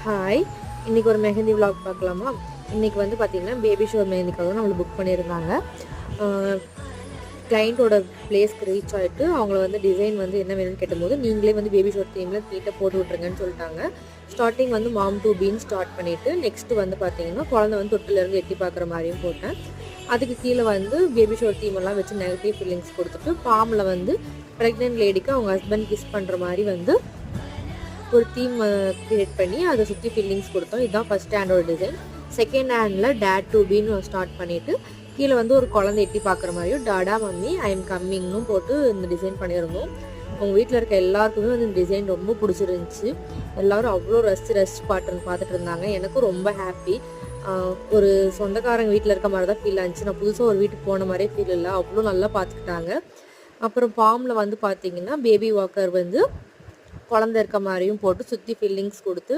Hi, இன்றைக்கி ஒரு mehndi vlog பார்க்கலாமா? இன்றைக்கி வந்து பார்த்திங்கன்னா பேபி ஷவர் மெஹந்திக்காக நம்மளை புக் பண்ணியிருந்தாங்க. கிளைண்ட்டோட பிளேஸ்க்கு ரீச் ஆகிட்டு அவங்கள வந்து டிசைன் வந்து என்ன வேணும்னு கேட்டபோது, நீங்களே வந்து பேபி ஷவர் தீமில் நீட்டாக போட்டு விட்ருங்கன்னு சொல்லிட்டாங்க. ஸ்டார்டிங் வந்து மாம் டூ பீன்னு ஸ்டார்ட் பண்ணிவிட்டு நெக்ஸ்ட்டு வந்து பார்த்திங்கன்னா குழந்தை வந்து தொட்டிலேருந்து எட்டி பார்க்குற மாதிரியும் போட்டேன். அதுக்கு கீழே வந்து பேபி ஷவர் தீமெல்லாம் வச்சு நெகட்டிவ் ஃபீலிங்ஸ் கொடுத்துட்டு பாமில் வந்து ப்ரெக்னென்ட் லேடிக்கு அவங்க ஹஸ்பண்ட் கிஸ் பண்ணுற மாதிரி வந்து ஒரு தீம் க்ரியேட் பண்ணி அதை சுற்றி ஃபில்லிங்ஸ் கொடுத்தோம். இதுதான் ஃபஸ்ட் ஹேண்டோட டிசைன். செகண்ட் ஹேண்டில் டேட் டு பீன்னு ஸ்டார்ட் பண்ணிவிட்டு கீழே வந்து ஒரு குழந்தை எட்டி பார்க்குற மாதிரியும் டாடா மம்மி ஐ எம் கம்மிங்னும் போட்டு இந்த டிசைன் பண்ணியிருந்தோம். அவங்க வீட்டில் இருக்க எல்லாருக்குமே வந்து இந்த டிசைன் ரொம்ப பிடிச்சிருந்துச்சி. எல்லோரும் அவ்வளோ ரசித்து பார்த்துட்டு இருந்தாங்க. எனக்கும் ரொம்ப ஹாப்பி. ஒரு சொந்தக்காரங்க வீட்டில் இருக்க மாதிரி தான் ஃபீல் ஆச்சு. நான் புதுசாக ஒரு வீட்டுக்கு போன மாதிரியே ஃபீல் இல்லை. அவ்வளோ நல்லா பார்த்துக்கிட்டாங்க. அப்புறம் பாமில் வந்து பார்த்திங்கன்னா பேபி வாக்கர் வந்து குழந்தை இருக்க மாதிரியும் போட்டு சுற்றி ஃபில்லிங்ஸ் கொடுத்து